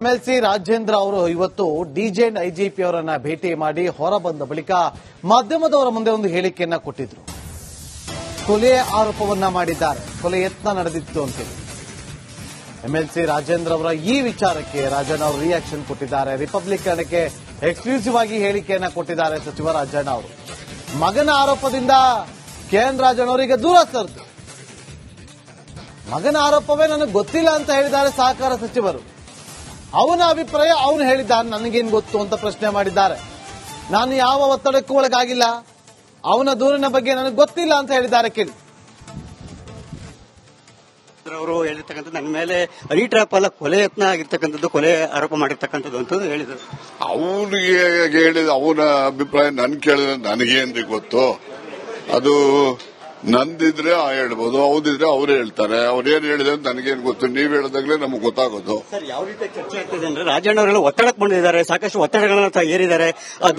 MLC Rajendra ಅವರು ಇವತ್ತು DJ IGP ಅವರನ್ನ ಭೇಟಿ ಮಾಡಿ ಹೊರಬಂದ ಬಳಿಕ ಮಾಧ್ಯಮದವರ ಮುಂದೆ ಒಂದು ಹೇಳಿಕೆಯನ್ನ ಕೊಟ್ಟಿದ್ರು. ಕೊಲೆ ಆರೋಪವನ್ನ ಮಾಡಿದ್ದಾರೆ, ಕೊಲೆ ಯತ್ನ ನಡೆದಿತ್ತು ಅಂತೇಳಿ. ಎಂಎಲ್ಸಿ ರಾಜೇಂದ್ರ ಅವರ ಈ ವಿಚಾರಕ್ಕೆ ರಾಜಣ್ಣ ಅವರು ರಿಯಾಕ್ಷನ್ ಕೊಟ್ಟಿದ್ದಾರೆ. ರಿಪಬ್ಲಿಕನ್ಗೆ ಎಕ್ಸ್ಕ್ಲೂಸಿವ್ ಆಗಿ ಹೇಳಿಕೆಯನ್ನ ಕೊಟ್ಟಿದ್ದಾರೆ ಸಚಿವ ರಾಜಣ್ಣ ಅವರು. ಮಗನ ಆರೋಪದಿಂದ ಕೆಎನ್ ರಾಜಣ್ಣ ಅವರಿಗೆ ದೂರ ಸರಿದು ಮಗನ ಆರೋಪವೇ ನನಗೆ ಗೊತ್ತಿಲ್ಲ ಅಂತ ಹೇಳಿದ್ದಾರೆ ಸಹಕಾರ ಸಚಿವರು. ಅವನ ಅಭಿಪ್ರಾಯ ಅವನು ಹೇಳಿದ್ದಾನೆ, ನನಗೇನು ಗೊತ್ತು ಅಂತ ಪ್ರಶ್ನೆ ಮಾಡಿದ್ದಾರೆ. ನಾನು ಯಾವ ಒತ್ತಡಕ್ಕೂ ಒಳಗಾಗಿಲ್ಲ, ಅವನ ದೂರಿನ ಬಗ್ಗೆ ನನಗೆ ಗೊತ್ತಿಲ್ಲ ಅಂತ ಹೇಳಿದ್ದಾರೆ. ಕೇಳಿ ಅವರು ಹೇಳಿರ್ತಕ್ಕಂಥದ್ದು ನನ್ನ ಮೇಲೆ ಟ್ರ್ಯಾಪ್ ಅಲ್ಲ, ಕೊಲೆ ಯತ್ನ ಆಗಿರ್ತಕ್ಕಂಥದ್ದು, ಕೊಲೆ ಆರೋಪ ಮಾಡಿರ್ತಕ್ಕಂಥದ್ದು ಅಂತ ಹೇಳಿದರು. ಅವನಿಗೆ ಹೇಳಿದ ಅವನ ಅಭಿಪ್ರಾಯ ನನ್ ಕೇಳಿದ್ರೆ ನನಗೇನ್ರಿ ಗೊತ್ತು. ಅದು ನಂದಿದ್ರೆ ಹೇಳ್ಬೋದು, ಹೌದಿದ್ರೆ ಅವ್ರು ಹೇಳ್ತಾರೆ. ಅವ್ರೇನ್ ಹೇಳಿದ್ರೆ ನನಗೇನು ಗೊತ್ತು, ನೀವ್ ಹೇಳಿದಾಗಲೇ ನಮ್ಗೆ ಗೊತ್ತಾಗೋದು. ಸರ್, ಯಾವ ರೀತಿ ಚರ್ಚೆ ಆಗ್ತಿದೆ ಅಂದ್ರೆ ರಾಜಣ್ಣ ಅವರೆಲ್ಲ ಒತ್ತಡಕ್ಕೆ ಬಂದಿದ್ದಾರೆ, ಸಾಕಷ್ಟು ಒತ್ತಡಗಳನ್ನ ಏರಿದ್ದಾರೆ.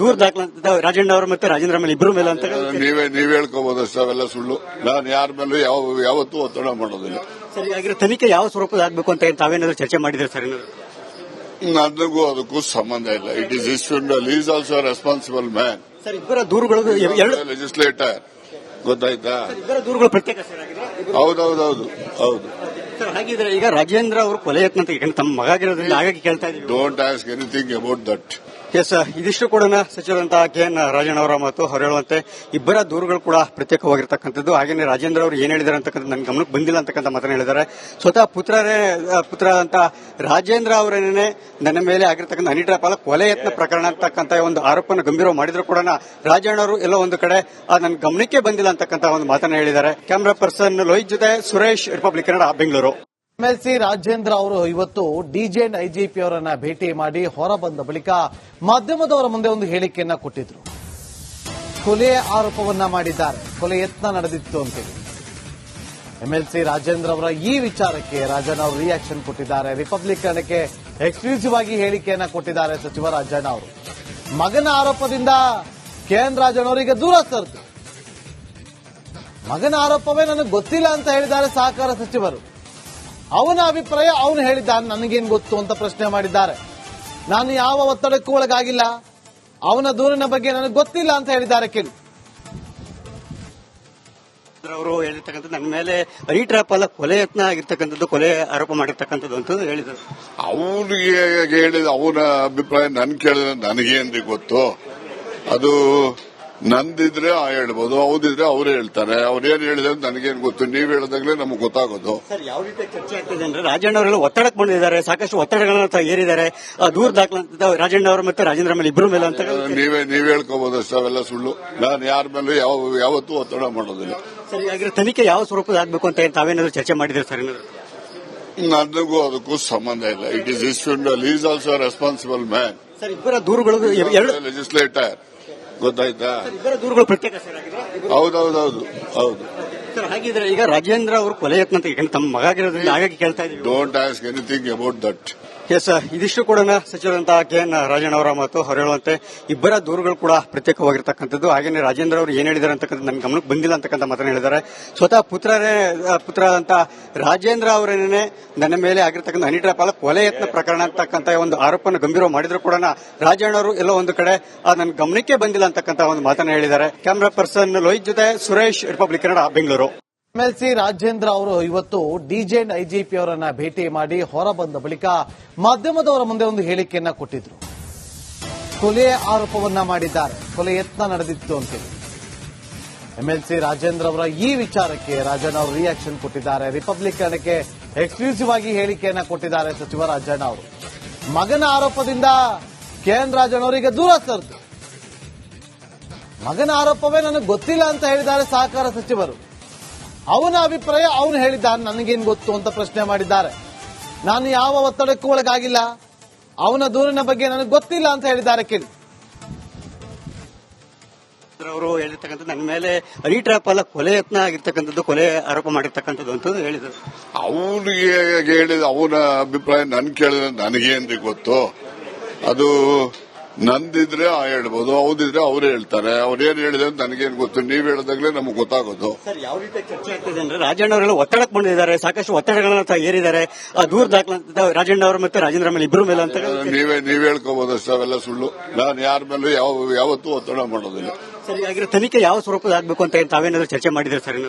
ದೂರ ದಾಖಲ ರಾಜಣ್ಣ ಅವರು ಮತ್ತೆ ರಾಜೇಂದ್ರ ಮೇಲೆ ಇಬ್ಬರು ಮೇಲೆ ಅಂತ ನೀವ್ ಹೇಳ್ಕೋಬಹುದಷ್ಟು ಅವೆಲ್ಲ ಸುಳ್ಳು. ನಾನು ಯಾರ ಮೇಲೂ ಯಾವತ್ತೂ ಒತ್ತಡ ಮಾಡೋದಿಲ್ಲ. ಸರಿ, ಆಗಿರೋ ತನಿಖೆ ಯಾವ ಸ್ವರೂಪದಾಗಬೇಕು ಅಂತ ತಾವೇನಾದ್ರೂ ಚರ್ಚೆ ಮಾಡಿದ್ರೆ ಸರ್? ನನಗೂ ಅದಕ್ಕೂ ಸಂಬಂಧ ಇಲ್ಲ. ಇಟ್ ಈಸ್ ಇಶ್ಯೂಂಡಲ್, is also responsible man. Sir, ಇಬ್ಬರ ದೂರುಗಳು ಲೆಜಿಸ್ಲೇಟರ್, ಗೊತ್ತಾಯ್ತಾ? ಇಬ್ಬರ ದೂರುಗಳು ಪ್ರತ್ಯೇಕ ಹೌದೌದೌದು ಹೌದು. ಸರ್, ಹಾಗಿದ್ರೆ ಈಗ ರಾಜೇಂದ್ರ ಅವರು ಕೊಲೆ ಯತ್ನ ಅಂತ ತಮ್ಮ ಮಗ ಆಗಿರೋದ್ರಿಂದ ಹಾಗಾಗಿ ಕೇಳ್ತಾ ಇದ್ದೀವಿ. Don't ask anything about that. Yes, ಇದಿಷ್ಟು ಕೂಡ ಸಚಿವರಂತಹ ಕೆಎನ್ ರಾಜಣ್ಣ ಅವರ ಮತ್ತು ಅವರು ಹೇಳುವಂತೆ ಇಬ್ಬರ ದೂರುಗಳು ಕೂಡ ಪ್ರತ್ಯೇಕವಾಗಿರ್ತಕ್ಕಂಥದ್ದು. ಹಾಗೇನೆ ರಾಜೇಂದ್ರ ಅವರು ಏನ್ ಹೇಳಿದ್ದಾರೆ ಅಂತಕ್ಕಂಥ ನನ್ನ ಗಮನಕ್ಕೆ ಬಂದಿಲ್ಲ ಅಂತಕ್ಕಂಥ ಮಾತನ್ನ ಹೇಳಿದ್ದಾರೆ. ಸ್ವತಃ ಪುತ್ರ ಅಂತ ರಾಜೇಂದ್ರ ಅವರೇನೆ ನನ್ನ ಮೇಲೆ ಆಗಿರ್ತಕ್ಕಂಥ ಟ್ರ್ಯಾಪ್ ಅಲ್ಲ, ಕೊಲೆ ಯತ್ನ ಪ್ರಕರಣ ಅಂತಕ್ಕಂಥ ಒಂದು ಆರೋಪನ ಗಂಭೀರ ಮಾಡಿದ್ರು ಕೂಡ ರಾಜಣ್ಣ ಅವರು ಎಲ್ಲೋ ಒಂದು ಕಡೆ ನನ್ನ ಗಮನಕ್ಕೆ ಬಂದಿಲ್ಲ ಅಂತಕ್ಕಂಥ ಒಂದು ಮಾತನ್ನ ಹೇಳಿದ್ದಾರೆ. ಕ್ಯಾಮರಾ ಪರ್ಸನ್ ಲೋಹಿತ್ ಜೊತೆ ಸುರೇಶ್, ರಿಪಬ್ಲಿಕ್ ಕನ್ನಡ, ಬೆಂಗಳೂರು. ಎಂಎಲ್ಸಿ ರಾಜೇಂದ್ರ ಅವರು ಇವತ್ತು ಡಿಜೆ ಐಜಿಪಿ ಅವರನ್ನ ಭೇಟಿ ಮಾಡಿ ಹೊರಬಂದ ಬಳಿಕ ಮಾಧ್ಯಮದವರ ಮುಂದೆ ಒಂದು ಹೇಳಿಕೆಯನ್ನ ಕೊಟ್ಟಿದ್ರು. ಕೊಲೆ ಆರೋಪವನ್ನ ಮಾಡಿದ್ದಾರೆ, ಕೊಲೆ ಯತ್ನ ನಡೆದಿತ್ತು ಅಂತೇಳಿ. ಎಂಎಲ್ಸಿ ರಾಜೇಂದ್ರ ಅವರ ಈ ವಿಚಾರಕ್ಕೆ ರಾಜಣ್ಣ ಅವರು ರಿಯಾಕ್ಷನ್ ಕೊಟ್ಟಿದ್ದಾರೆ. ರಿಪಬ್ಲಿಕನ್ಗೆ ಎಕ್ಸ್ಕ್ಲೂಸಿವ್ ಆಗಿ ಹೇಳಿಕೆಯನ್ನ ಕೊಟ್ಟಿದ್ದಾರೆ ಸಚಿವ ರಾಜಣ್ಣ ಅವರು. ಮಗನ ಆರೋಪದಿಂದ ಕೆಎನ್ ರಾಜಣ್ಣ ಅವರಿಗೆ ದೂರ ಸರಿದು ಮಗನ ಆರೋಪವೇ ನನಗೆ ಗೊತ್ತಿಲ್ಲ ಅಂತ ಹೇಳಿದ್ದಾರೆ ಸಹಕಾರ ಸಚಿವರು. ಅವನ ಅಭಿಪ್ರಾಯ ಅವನು ಹೇಳಿದ್ದಾನೆ, ನನಗೇನು ಗೊತ್ತು ಅಂತ ಪ್ರಶ್ನೆ ಮಾಡಿದ್ದಾರೆ. ನಾನು ಯಾವ ಒತ್ತಡಕ್ಕೂ ಒಳಗಾಗಿಲ್ಲ, ಅವನ ದೂರಿನ ಬಗ್ಗೆ ನನಗೆ ಗೊತ್ತಿಲ್ಲ ಅಂತ ಹೇಳಿದ್ದಾರೆ. ಕೇಳಿ ಅವರು ಹೇಳಿರ್ತಕ್ಕಂಥದ್ದು ನನ್ನ ಮೇಲೆ ಟ್ರ್ಯಾಪ್ ಅಲ್ಲ, ಕೊಲೆ ಯತ್ನ ಆಗಿರ್ತಕ್ಕಂಥದ್ದು, ಕೊಲೆ ಆರೋಪ ಮಾಡಿರ್ತಕ್ಕಂಥದ್ದು ಅಂತ ಹೇಳಿದರು. ಅವನಿಗೆ ಹೇಳಿದ ಅವನ ಅಭಿಪ್ರಾಯ ನನ್ ಕೇಳಿದ್ರೆ ನನಗೇನ್ರಿ ಗೊತ್ತು. ಅದು ನಂದಿದ್ರೆ ಹೇಳ್ಬೋದು, ಹೌದಿದ್ರೆ ಅವ್ರು ಹೇಳ್ತಾರೆ. ಅವ್ರೇನ್ ಹೇಳಿದ್ರೆ ನನಗೇನು ಗೊತ್ತು, ನೀವ್ ಹೇಳಿದಾಗಲೇ ನಮ್ಗೆ ಗೊತ್ತಾಗೋದು. ಸರ್, ಯಾವ ರೀತಿ ಚರ್ಚೆ ಆಗ್ತಿದೆ ಅಂದ್ರೆ ರಾಜಣ್ಣ ಅವರೆಲ್ಲ ಒತ್ತಡಕ್ಕೆ ಬಂದಿದ್ದಾರೆ, ಸಾಕಷ್ಟು ಒತ್ತಡಗಳನ್ನ ಏರಿದ್ದಾರೆ. ದೂರ ದಾಖಲ ರಾಜಣ್ಣ ಅವರು ಮತ್ತೆ ರಾಜೇಂದ್ರ ಮೇಲೆ ಇಬ್ಬರು ಮೇಲೆ ಅಂತ ನೀವ್ ಹೇಳ್ಕೋಬಹುದಷ್ಟು ಅವೆಲ್ಲ ಸುಳ್ಳು. ನಾನು ಯಾರ ಮೇಲೂ ಯಾವತ್ತೂ ಒತ್ತಡ ಮಾಡೋದಿಲ್ಲ. ಸರಿ, ಆಗಿರೋ ತನಿಖೆ ಯಾವ ಸ್ವರೂಪದಾಗಬೇಕು ಅಂತ ತಾವೇನಾದ್ರೂ ಚರ್ಚೆ ಮಾಡಿದ್ರೆ ಸರ್? ನನಗೂ ಅದಕ್ಕೂ ಸಂಬಂಧ ಇಲ್ಲ. ಇಟ್ ಈಸ್ ಇಶ್ಯೂಂಡಲ್, is also responsible man. Sir, ಇಬ್ಬರ ದೂರುಗಳು ಲೆಜಿಸ್ಲೇಟರ್, ಗೊತ್ತಾಯ್ತಾ? ಇಬ್ಬರ ದೂರುಗಳು ಪ್ರತ್ಯೇಕ ಹೌದೌದೌದು ಹೌದು. ಸರ್, ಹಾಗಿದ್ರೆ ಈಗ ರಾಜೇಂದ್ರ ಅವರು ಕೊಲೆ ಯತ್ನ ಅಂತ ತಮ್ಮ ಮಗ ಆಗಿರೋದ್ರಿಂದ ಹಾಗಾಗಿ ಕೇಳ್ತಾ ಇದ್ದೀವಿ. Don't ask anything about that. Yes, ಇದಿಷ್ಟು ಕೂಡ ಸಚಿವರಂತಹ ಕೆಎನ್ ರಾಜಣ್ಣ ಅವರ ಮತ್ತು ಅವರು ಹೇಳುವಂತೆ ಇಬ್ಬರ ದೂರುಗಳು ಕೂಡ ಪ್ರತ್ಯೇಕವಾಗಿರ್ತಕ್ಕಂಥದ್ದು. ಹಾಗೇನೆ ರಾಜೇಂದ್ರ ಅವರು ಏನ್ ಹೇಳಿದ್ದಾರೆ ಅಂತಕ್ಕಂಥ ನನ್ನ ಗಮನಕ್ಕೆ ಬಂದಿಲ್ಲ ಅಂತಕ್ಕಂಥ ಮಾತನ್ನ ಹೇಳಿದ್ದಾರೆ. ಸ್ವತಃ ಪುತ್ರ ಅಂತ ರಾಜೇಂದ್ರ ಅವರೇನೆ ನನ್ನ ಮೇಲೆ ಆಗಿರ್ತಕ್ಕಂಥ ಟ್ರ್ಯಾಪ್ ಅಲ್ಲ, ಕೊಲೆ ಯತ್ನ ಪ್ರಕರಣ ಅಂತಕ್ಕಂಥ ಒಂದು ಆರೋಪನ ಗಂಭೀರ ಮಾಡಿದ್ರು ಕೂಡ ರಾಜಣ್ಣ ಅವರು ಎಲ್ಲೋ ಒಂದು ಕಡೆ ನನ್ನ ಗಮನಕ್ಕೆ ಬಂದಿಲ್ಲ ಅಂತಕ್ಕಂಥ ಒಂದು ಮಾತನ್ನ ಹೇಳಿದ್ದಾರೆ. ಕ್ಯಾಮರಾ ಪರ್ಸನ್ ಲೋಹಿತ್ ಜೊತೆ ಸುರೇಶ್, ರಿಪಬ್ಲಿಕ್ ಕನ್ನಡ, ಬೆಂಗಳೂರು. ಎಂಎಲ್ಸಿ ರಾಜೇಂದ್ರ ಅವರು ಇವತ್ತು ಡಿಜೆ ಐಜಿಪಿ ಅವರನ್ನ ಭೇಟಿ ಮಾಡಿ ಹೊರಬಂದ ಬಳಿಕ ಮಾಧ್ಯಮದವರ ಮುಂದೆ ಒಂದು ಹೇಳಿಕೆಯನ್ನ ಕೊಟ್ಟಿದ್ರು. ಕೊಲೆ ಆರೋಪವನ್ನ ಮಾಡಿದ್ದಾರೆ, ಕೊಲೆ ಯತ್ನ ನಡೆದಿತ್ತು ಅಂತೇಳಿ. ಎಂಎಲ್ಸಿ ರಾಜೇಂದ್ರ ಅವರ ಈ ವಿಚಾರಕ್ಕೆ ರಾಜಣ್ಣ ಅವರು ರಿಯಾಕ್ಷನ್ ಕೊಟ್ಟಿದ್ದಾರೆ. ರಿಪಬ್ಲಿಕನ್ಗೆ ಎಕ್ಸ್ಕ್ಲೂಸಿವ್ ಆಗಿ ಹೇಳಿಕೆಯನ್ನ ಕೊಟ್ಟಿದ್ದಾರೆ ಸಚಿವ ರಾಜಣ್ಣ ಅವರು. ಮಗನ ಆರೋಪದಿಂದ ಕೆಎನ್ ರಾಜಣ್ಣ ಅವರಿಗೆ ದೂರ ಸರಿದು ಮಗನ ಆರೋಪವೇ ನನಗೆ ಗೊತ್ತಿಲ್ಲ ಅಂತ ಹೇಳಿದ್ದಾರೆ ಸಹಕಾರ ಸಚಿವರು. ಅವನ ಅಭಿಪ್ರಾಯ ಅವನು ಹೇಳಿದ್ದಾನೆ, ನನಗೇನು ಗೊತ್ತು ಅಂತ ಪ್ರಶ್ನೆ ಮಾಡಿದ್ದಾರೆ. ನಾನು ಯಾವ ಒತ್ತಡಕ್ಕೂ ಒಳಗಾಗಿಲ್ಲ, ಅವನ ದೂರಿನ ಬಗ್ಗೆ ನನಗೆ ಗೊತ್ತಿಲ್ಲ ಅಂತ ಹೇಳಿದ್ದಾರೆ. ಕೇಳಿ ಅವರು ಹೇಳಿರ್ತಕ್ಕಂಥದ್ದು ನನ್ನ ಮೇಲೆ ಟ್ರ್ಯಾಪ್ ಅಲ್ಲ, ಕೊಲೆ ಯತ್ನ ಆಗಿರ್ತಕ್ಕಂಥದ್ದು, ಕೊಲೆ ಆರೋಪ ಮಾಡಿರ್ತಕ್ಕಂಥದ್ದು ಅಂತ ಹೇಳಿದರು. ಅವನಿಗೆ ಹೇಳಿದ ಅವನ ಅಭಿಪ್ರಾಯ ನನ್ ಕೇಳಿದ್ರೆ ನನಗೇನ್ರಿ ಗೊತ್ತು. ಅದು ನಂದಿದ್ರೆ ಹೇಳ್ಬೋದು, ಹೌದಿದ್ರೆ ಅವರೇ ಹೇಳ್ತಾರೆ. ಅವ್ರೇನ್ ಹೇಳಿದ್ರೆ ಅಂತ ನನಗೇನು ಗೊತ್ತು, ನೀವ್ ಹೇಳಿದಾಗಲೇ ನಮ್ಗೆ ಗೊತ್ತಾಗೋದು. ಸರ್, ಯಾವ ರೀತಿ ಚರ್ಚೆ ಆಗ್ತಿದೆ ಅಂದ್ರೆ ರಾಜಣ್ಣ ಅವರೆಲ್ಲ ಒತ್ತಡಕ್ಕೆ ಬಂದಿದ್ದಾರೆ, ಸಾಕಷ್ಟು ಒತ್ತಡಗಳನ್ನ ಏರಿದ್ದಾರೆ. ದೂರ ದಾಖಲ ರಾಜಣ್ಣ ಅವರು ಮತ್ತೆ ರಾಜೇಂದ್ರ ಮೇಲೆ ಇಬ್ಬರು ಮೇಲೆ ಅಂತ ನೀವ್ ಹೇಳ್ಕೋಬಹುದು ಅಷ್ಟೇ, ಅವೆಲ್ಲ ಸುಳ್ಳು. ನಾನು ಯಾರ ಮೇಲೂ ಯಾವತ್ತೂ ಒತ್ತಡ ಮಾಡೋದಿಲ್ಲ. ಸರ್, ಆಗಿರೋ ತನಿಖೆ ಯಾವ ಸ್ವರೂಪದ ಆಗ್ಬೇಕು ಅಂತ ತಾವೇನಾದ್ರು ಚರ್ಚೆ ಮಾಡಿದ್ರೆ ಸರ್?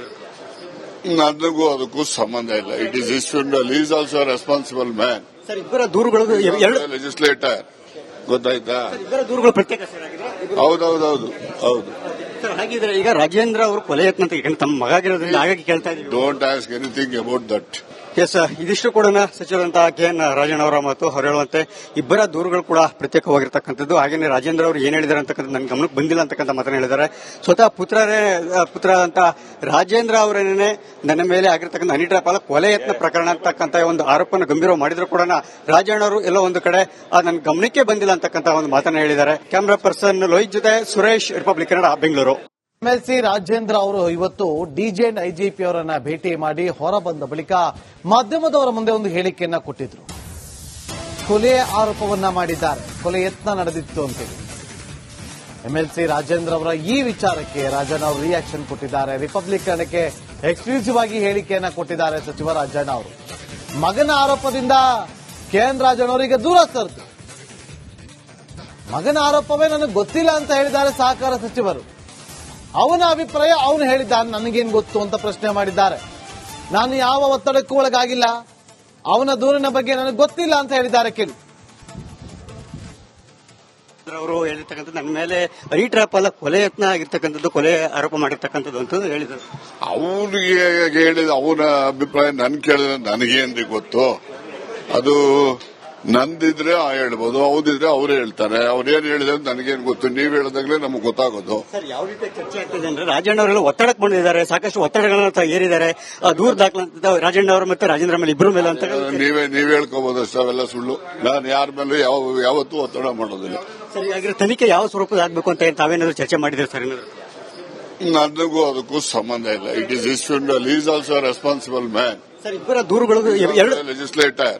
ನನಗೂ ಅದಕ್ಕೂ ಸಂಬಂಧ ಇಲ್ಲ. ಇಟ್ ಈಸ್ ಇಶ್ಯೂಂಡಲ್, is also responsible man. Sir, ಇಬ್ಬರ ದೂರುಗಳು ಲೆಜಿಸ್ಲೇಟರ್, ಗೊತ್ತಾಯ್ತಾ? ಇಬ್ಬರ ದೂರುಗಳು ಪ್ರತ್ಯೇಕ ಸರ್ ಆಗಿದೆ. ಹೌದು. ಸರ್, ಹಾಗಿದ್ರೆ ಈಗ ರಾಜೇಂದ್ರ ಅವರು ಕೊಲೆ ಯತ್ನ ಅಂತ ತಮ್ಮ ಮಗ ಆಗಿರೋದ್ರಿಂದ ಹಾಗಾಗಿ ಕೇಳ್ತಾ ಇದೀವಿ. Don't ask anything about that. Yes, ಇದಿಷ್ಟು ಕೂಡ ಸಚಿವರಂತಹ ಕೆಎನ್ ರಾಜಣ್ಣ ಅವರ ಮಾತು. ಅವರು ಹೇಳುವಂತೆ ಇಬ್ಬರ ದೂರುಗಳು ಕೂಡ ಪ್ರತ್ಯೇಕವಾಗಿರ್ತಕ್ಕಂಥದ್ದು. ಹಾಗೇನೆ ರಾಜೇಂದ್ರ ಅವರು ಏನ್ ಹೇಳಿದ್ದಾರೆ ಅಂತಕ್ಕಂಥ ನನ್ನ ಗಮನಕ್ಕೆ ಬಂದಿಲ್ಲ ಅಂತಕ್ಕಂಥ ಮಾತನ್ನ ಹೇಳಿದ್ದಾರೆ. ಸ್ವತಃ ಪುತ್ರ ಅಂತ ರಾಜೇಂದ್ರ ಅವರೇನೆ ನನ್ನ ಮೇಲೆ ಆಗಿರ್ತಕ್ಕಂಥ ಹನಿ ಟ್ರ್ಯಾಪ್ ಅಲ್ಲ ಕೊಲೆ ಯತ್ನ ಪ್ರಕರಣ ಅಂತಕ್ಕಂಥ ಒಂದು ಆರೋಪನ ಗಂಭೀರ ಮಾಡಿದ್ರು ಕೂಡ ರಾಜಣ್ಣ ಅವರು ಎಲ್ಲೋ ಒಂದು ಕಡೆ ನನ್ನ ಗಮನಕ್ಕೆ ಬಂದಿಲ್ಲ ಅಂತಕ್ಕಂಥ ಒಂದು ಮಾತನ್ನ ಹೇಳಿದ್ದಾರೆ. ಕ್ಯಾಮರಾ ಪರ್ಸನ್ ಲೋಹಿತ್ ಜೊತೆ ಸುರೇಶ್, ರಿಪಬ್ಲಿಕ್ ಕನ್ನಡ, ಬೆಂಗಳೂರು. ಎಂಎಲ್ಸಿ ರಾಜೇಂದ್ರ ಅವರು ಇವತ್ತು ಡಿಜೆ ಐಜಿಪಿ ಅವರನ್ನ ಭೇಟಿ ಮಾಡಿ ಹೊರಬಂದ ಬಳಿಕ ಮಾಧ್ಯಮದವರ ಮುಂದೆ ಒಂದು ಹೇಳಿಕೆಯನ್ನ ಕೊಟ್ಟಿದ್ರು. ಕೊಲೆ ಆರೋಪವನ್ನ ಮಾಡಿದ್ದಾರೆ, ಕೊಲೆ ಯತ್ನ ನಡೆದಿತ್ತು ಅಂತೇಳಿ. ಎಂಎಲ್ಸಿ ರಾಜೇಂದ್ರ ಅವರ ಈ ವಿಚಾರಕ್ಕೆ ರಾಜಣ್ಣ ಅವರು ರಿಯಾಕ್ಷನ್ ಕೊಟ್ಟಿದ್ದಾರೆ. ರಿಪಬ್ಲಿಕ್ ಕನ್ನಡಕ್ಕೆ ಎಕ್ಸ್ಕ್ಲೂಸಿವ್ ಆಗಿ ಹೇಳಿಕೆಯನ್ನ ಕೊಟ್ಟಿದ್ದಾರೆ ಸಚಿವ ರಾಜಣ್ಣ ಅವರು. ಮಗನ ಆರೋಪದಿಂದ ಕೆಎನ್ ರಾಜಣ್ಣ ಅವರಿಗೆ ದೂರ ಸರಿದು, ಮಗನ ಆರೋಪವೇ ನನಗೆ ಗೊತ್ತಿಲ್ಲ ಅಂತ ಹೇಳಿದ್ದಾರೆ ಸಹಕಾರ ಸಚಿವರು. ಅವನ ಅಭಿಪ್ರಾಯ ಅವನು ಹೇಳಿದ್ದಾನೆ, ನನಗೇನು ಗೊತ್ತು ಅಂತ ಪ್ರಶ್ನೆ ಮಾಡಿದ್ದಾರೆ. ನಾನು ಯಾವ ಒತ್ತಡಕ್ಕೂ ಒಳಗಾಗಿಲ್ಲ, ಅವನ ದೂರಿನ ಬಗ್ಗೆ ನನಗೆ ಗೊತ್ತಿಲ್ಲ ಅಂತ ಹೇಳಿದ್ದಾರೆ. ಕೇಳಿ. ಅವರು ಹೇಳಿರ್ತಕ್ಕಂಥದ್ದು ನನ್ನ ಮೇಲೆ ಹನಿ ಟ್ರ್ಯಾಪ್ ಅಲ್ಲ ಕೊಲೆ ಯತ್ನ ಆಗಿರ್ತಕ್ಕಂಥದ್ದು, ಕೊಲೆ ಆರೋಪ ಮಾಡಿರ್ತಕ್ಕಂಥದ್ದು ಅಂತ ಹೇಳಿದರು. ಅವನಿಗೆ ಹೇಳಿದ ಅವನ ಅಭಿಪ್ರಾಯ ನನ್ ಕೇಳಿದ್ರೆ ನನಗೇನ್ರಿ ಗೊತ್ತು. ಅದು ನಂದಿದ್ರೆ ಹೇಳ್ಬೋದು, ಹೌದಿದ್ರೆ ಅವರೇ ಹೇಳ್ತಾರೆ. ಅವ್ರೇನ್ ಹೇಳಿದ್ರೆ ಅಂತ ನನಗೇನು ಗೊತ್ತು, ನೀವ್ ಹೇಳಿದಾಗಲೇ ನಮ್ಗೆ ಗೊತ್ತಾಗೋದು. ಸರ್, ಯಾವ ರೀತಿ ಚರ್ಚೆ ಆಗ್ತಿದೆ ಅಂದ್ರೆ ರಾಜಣ್ಣ ಅವರೆಲ್ಲ ಒತ್ತಡಕ್ಕೆ ಬಂದಿದ್ದಾರೆ, ಸಾಕಷ್ಟು ಒತ್ತಡಗಳನ್ನ ಏರಿದ್ದಾರೆ. ದೂರ ದಾಖಲ ರಾಜಣ್ಣ ಅವರು ಮತ್ತೆ ರಾಜೇಂದ್ರ ಮೇಲೆ ಇಬ್ಬರು ಮೇಲೆ ಅಂತ ನೀವ್ ಹೇಳ್ಕೋಬಹುದು ಅಷ್ಟೇ, ಅವೆಲ್ಲ ಸುಳ್ಳು. ನಾನು ಯಾರ ಮೇಲೂ ಯಾವತ್ತೂ ಒತ್ತಡ ಮಾಡೋದಿಲ್ಲ. ಸರ್, ಆಗಿರೋ ತನಿಖೆ ಯಾವ ಸ್ವರೂಪದ ಆಗ್ಬೇಕು ಅಂತ ತಾವೇನಾದ್ರು ಚರ್ಚೆ ಮಾಡಿದ್ರೆ ಸರ್? ನನಗೂ ಅದಕ್ಕೂ ಸಂಬಂಧ ಇಲ್ಲ. ಇಟ್ ಈಸ್ ಇಶ್ಯೂಂಡಲ್, is also responsible man. Sir, ಇಬ್ಬರ ದೂರುಗಳು ಲೆಜಿಸ್ಲೇಟರ್,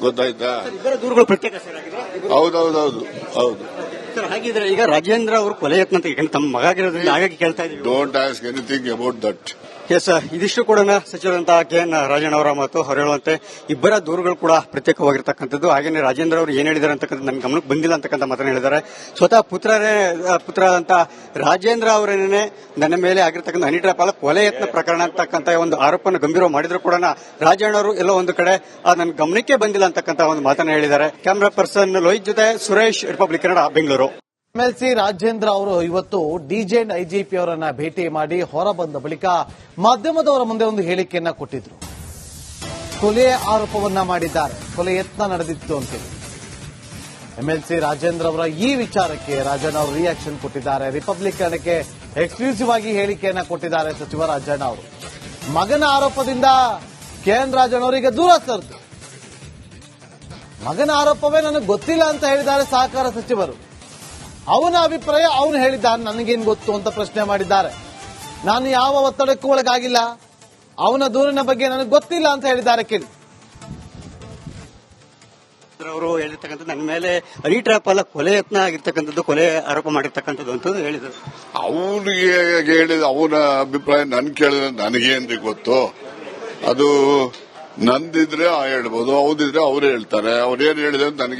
ಗೊತ್ತಾಯ್ತಾ? ಇಬ್ಬರ ದೂರುಗಳು ಪ್ರತ್ಯೇಕ ಸರ್ ಆಗಿದೆ. ಹೌದು. ಸರ್, ಹಾಗಿದ್ರೆ ಈಗ ರಾಜೇಂದ್ರ ಅವರು ಕೊಲೆ ಯತ್ನ ಅಂತ ತಮ್ಮ ಮಗ ಆಗಿರೋದ್ರಿಂದ ಹಾಗಾಗಿ ಕೇಳ್ತಾ ಇದೀವಿ. Don't ask anything about that. Yes, ಇದಿಷ್ಟು ಕೂಡ ಸಚಿವರಂತಹ ಕೆಎನ್ ರಾಜಣ್ಣ ಅವರ ಮಾತು. ಅವರು ಹೇಳುವಂತೆ ಇಬ್ಬರ ದೂರುಗಳು ಕೂಡ ಪ್ರತ್ಯೇಕವಾಗಿರ್ತಕ್ಕಂಥದ್ದು. ಹಾಗೇನೆ ರಾಜೇಂದ್ರ ಅವರು ಏನ್ ಹೇಳಿದ್ದಾರೆ ಅಂತಕ್ಕಂಥ ನನ್ನ ಗಮನಕ್ಕೆ ಬಂದಿಲ್ಲ ಅಂತಕ್ಕಂಥ ಮಾತನ್ನ ಹೇಳಿದ್ದಾರೆ. ಸ್ವತಃ ಪುತ್ರ ಅಂತ ರಾಜೇಂದ್ರ ಅವರೇನೆ ನನ್ನ ಮೇಲೆ ಆಗಿರ್ತಕ್ಕಂಥ ಹನಿ ಟ್ರ್ಯಾಪ್ ಅಲ್ಲ ಕೊಲೆ ಯತ್ನ ಪ್ರಕರಣ ಅಂತಕ್ಕಂಥ ಒಂದು ಆರೋಪನ ಗಂಭೀರ ಮಾಡಿದ್ರು ಕೂಡ ರಾಜಣ್ಣ ಅವರು ಎಲ್ಲೋ ಒಂದು ಕಡೆ ನನ್ನ ಗಮನಕ್ಕೆ ಬಂದಿಲ್ಲ ಅಂತಕ್ಕಂಥ ಒಂದು ಮಾತನ್ನ ಹೇಳಿದ್ದಾರೆ. ಕ್ಯಾಮರಾ ಪರ್ಸನ್ ಲೋಹಿತ್ ಜೊತೆ ಸುರೇಶ್, ರಿಪಬ್ಲಿಕ್ ಕನ್ನಡ, ಬೆಂಗಳೂರು. ಎಂಎಲ್ಸಿ ರಾಜೇಂದ್ರ ಅವರು ಇವತ್ತು ಡಿಜೆ ಐಜಿಪಿ ಅವರನ್ನ ಭೇಟಿ ಮಾಡಿ ಹೊರಬಂದ ಬಳಿಕ ಮಾಧ್ಯಮದವರ ಮುಂದೆ ಒಂದು ಹೇಳಿಕೆಯನ್ನ ಕೊಟ್ಟಿದ್ರು. ಕೊಲೆ ಆರೋಪವನ್ನ ಮಾಡಿದ್ದಾರೆ, ಕೊಲೆ ಯತ್ನ ನಡೆದಿತ್ತು ಅಂತೇಳಿ. ಎಂಎಲ್ಸಿ ರಾಜೇಂದ್ರ ಅವರ ಈ ವಿಚಾರಕ್ಕೆ ರಾಜಣ್ಣ ಅವರು ರಿಯಾಕ್ಷನ್ ಕೊಟ್ಟಿದ್ದಾರೆ. ರಿಪಬ್ಲಿಕ್ ಕನ್ನಡಕ್ಕೆ ಎಕ್ಸ್ಕ್ಲೂಸಿವ್ ಆಗಿ ಹೇಳಿಕೆಯನ್ನ ಕೊಟ್ಟಿದ್ದಾರೆ ಸಚಿವ ರಾಜಣ್ಣ ಅವರು. ಮಗನ ಆರೋಪದಿಂದ ಕೆಎನ್ ರಾಜಣ್ಣ ಅವರಿಗೆ ದೂರ ಸರಿದು, ಮಗನ ಆರೋಪವೇ ನನಗೆ ಗೊತ್ತಿಲ್ಲ ಅಂತ ಹೇಳಿದ್ದಾರೆ ಸಹಕಾರ ಸಚಿವರು. ಅವನ ಅಭಿಪ್ರಾಯ ಅವನು ಹೇಳಿದ್ದಾನೆ, ನನಗೇನು ಗೊತ್ತು ಅಂತ ಪ್ರಶ್ನೆ ಮಾಡಿದ್ದಾರೆ. ನಾನು ಯಾವ ಒತ್ತಡಕ್ಕೂ ಒಳಗಾಗಿಲ್ಲ, ಅವನ ದೂರಿನ ಬಗ್ಗೆ ನನಗೆ ಗೊತ್ತಿಲ್ಲ ಅಂತ ಹೇಳಿದ್ದಾರೆ. ಕೇಳಿ. ಅವರು ಹೇಳಿರ್ತಕ್ಕಂಥದ್ದು ನನ್ನ ಮೇಲೆ ಹನಿ ಟ್ರ್ಯಾಪ್ ಅಲ್ಲ ಕೊಲೆ ಯತ್ನ ಆಗಿರ್ತಕ್ಕಂಥದ್ದು, ಕೊಲೆ ಆರೋಪ ಮಾಡಿರ್ತಕ್ಕಂಥದ್ದು ಅಂತ ಹೇಳಿದರು. ಅವನಿಗೆ ಹೇಳಿದ ಅವನ ಅಭಿಪ್ರಾಯ ನನ್ ಕೇಳಿದ್ರೆ ನನಗೇನ್ರಿ ಗೊತ್ತು. ಅದು ನಂದಿದ್ರೆ ಹೇಳ್ಬೋದು, ಹೌದಿದ್ರೆ ಅವರೇ ಹೇಳ್ತಾರೆ. ಅವ್ರೇನ್ ಹೇಳಿದ್ರೆ ಅಂತ ನನಗೆ